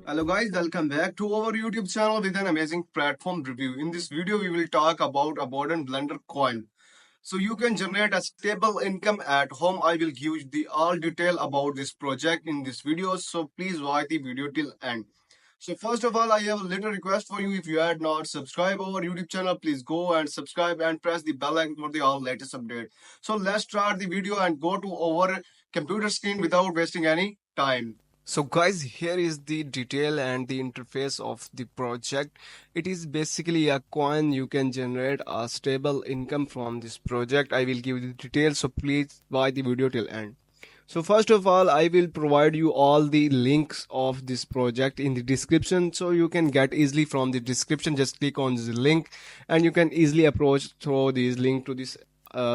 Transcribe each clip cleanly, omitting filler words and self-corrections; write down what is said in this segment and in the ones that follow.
Hello guys, welcome back to our YouTube channel with an amazing platform review. In this video, we will talk about a modern Blender coin. So you can generate a stable income at home. I will give you the all detail about this project in this video. So please watch the video till end. So first of all, I have a little request for you. If you had not subscribed our YouTube channel, please go and subscribe and press the bell icon for the all latest update. So let's start the video and go to our computer screen without wasting any time. So guys, here is the detail and the interface of the project. It is basically a coin. You can generate a stable income from this project. I will give you the details, so please watch the video till end. So first of all, I will provide you all the links of this project in the description, so you can get easily from the description. Just click on the link and you can easily approach through this link to this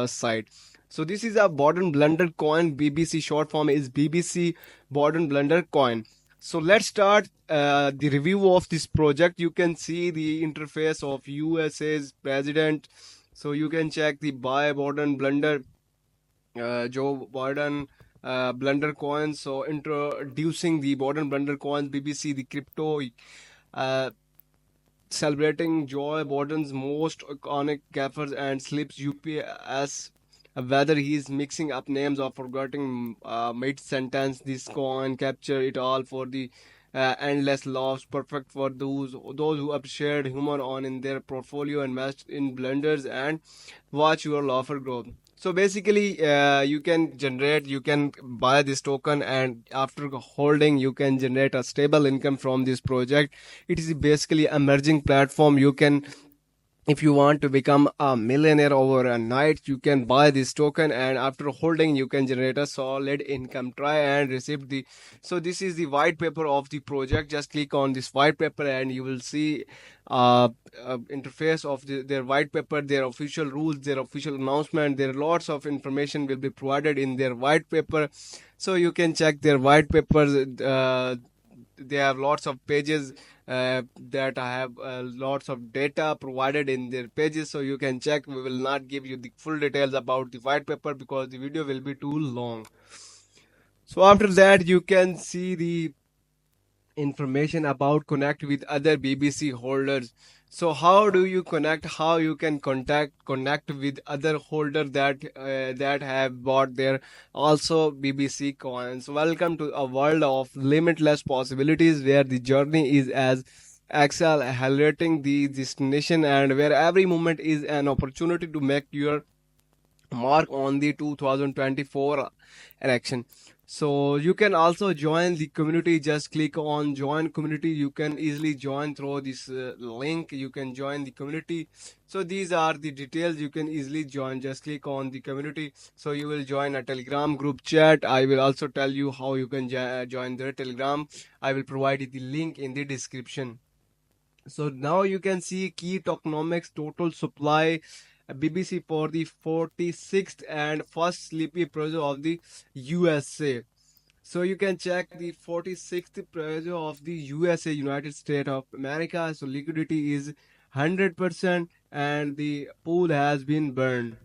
site. So this is a modern Blender coin. BBC short form is BBC modern Blender coin. So let's start the review of this project. You can see the interface of USA's president. So you can check the buy modern Blender Joe Biden Blender coins. So introducing the modern Blender coins, BBC the crypto, uh, celebrating Joe Biden's most iconic gaffers and slips UPS. Whether he's mixing up names or forgetting mid sentence, this coin capture it all for the endless laughs. Perfect for those who appreciate humor on in their portfolio and invest in blenders and watch your laughter grow. So basically, you can buy this token, and after holding, you can generate a stable income from this project. It is basically a merging platform. You can, if you want to become a millionaire over a night, you can buy this token, and after holding you can generate a solid income. Try and receive the, so this is the white paper of the project. Just click on this white paper and you will see interface of their white paper, their official rules, their official announcement. There are lots of information will be provided in their white paper, so you can check their white papers. They have lots of pages that have lots of data provided in their pages, so you can check. We will not give you the full details about the white paper because the video will be too long. So after that, you can see the information about connect with other BBC holders. So how do you connect? How you can connect with other holder that have bought their also BBC coins. Welcome to a world of limitless possibilities where the journey is as accelerating the destination and where every moment is an opportunity to make your mark on the 2024 election. So you can also join the community. Just click on join community. You can easily join through this link. You can join the community. So these are the details. You can easily join. Just click on the community. So you will join a Telegram group chat. I will also tell you how you can join the Telegram. I will provide you the link in the description. So now you can see key tokenomics total supply BBC for the 46th and first sleepy project of the USA. So you can check the 46th project of the USA, United States of America. So liquidity is 100% and the pool has been burned.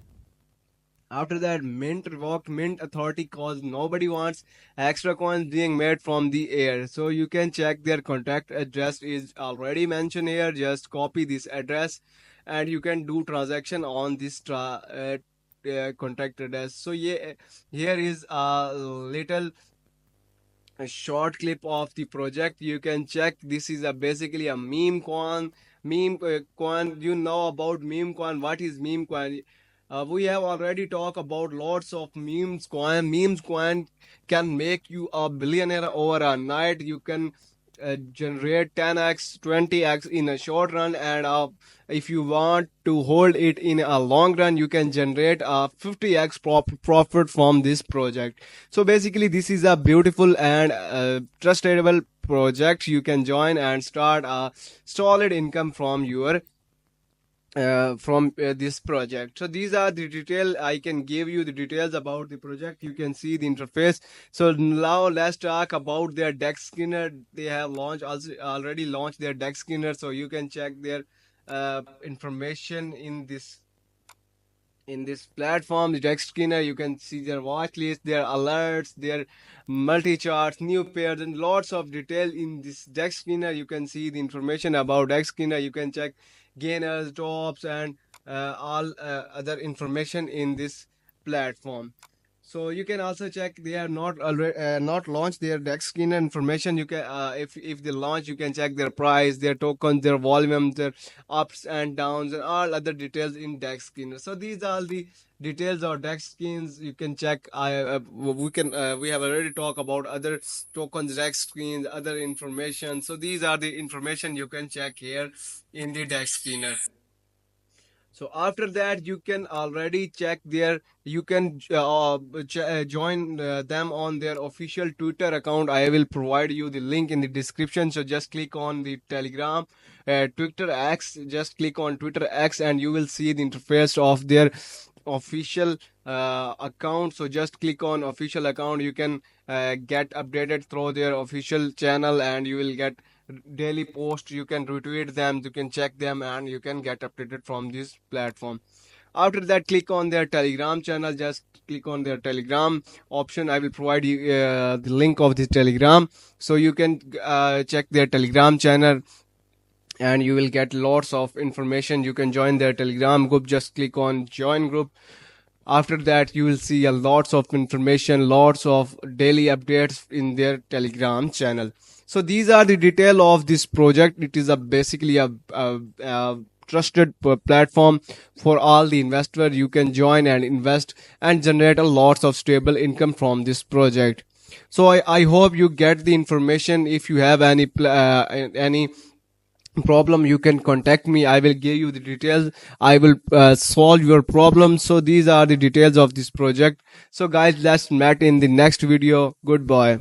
After that, Mint revoked Mint authority cause nobody wants extra coins being made from the air. So you can check their contact address is already mentioned here. Just copy this address and you can do transaction on this contact address. So yeah, here is a little a short clip of the project. You can check. This is a basically a meme coin. Meme coin. You know about meme coin? What is meme coin? We have already talked about lots of memes coin. Memes coin can make you a billionaire over a night. You can generate 10x, 20x in a short run, and if you want to hold it in a long run, you can generate a 50x profit from this project. So basically, this is a beautiful and trustable project. You can join and start a solid income from your this project. So these are the detail. I can give you the details about the project. You can see the interface. So now let's talk about their deck skinner. They have already launched their deck skinner, so you can check their information in this platform, the Dex Skinner, you can see their watch list, their alerts, their multi charts, new pairs, and lots of detail in this Dex Skinner. You can see the information about Dex Skinner. You can check gainers, tops, and all other information in this platform. So you can also check they are not already not launched their Dex Skinner information. You can if they launch, you can check their price, their tokens, their volume, their ups and downs, and all other details in Dex Skinner. So these are the details of Dex skins. You can check. We have already talked about other tokens, Dex skins, other information. So these are the information you can check here in the Dex Skinner. So after that, you can already check their. You can join them on their official Twitter account. I will provide you the link in the description. So just click on the Telegram, Twitter X. Just click on Twitter X, and you will see the interface of their official account. So just click on official account. You can get updated through their official channel, and you will get daily post. You can retweet them, you can check them, and you can get updated from this platform. After that, click on their Telegram channel. Just click on their Telegram option. I will provide you the link of the Telegram, so you can check their Telegram channel, and you will get lots of information. You can join their Telegram group. Just click on join group. After that, you will see a lots of information, lots of daily updates in their Telegram channel. So these are the detail of this project. It is basically a trusted platform for all the investors. You can join and invest and generate a lots of stable income from this project. So I hope you get the information. If you have any problem, you can contact me. I will give you the details. I will solve your problem. So these are the details of this project. So guys, let's meet in the next video. Goodbye.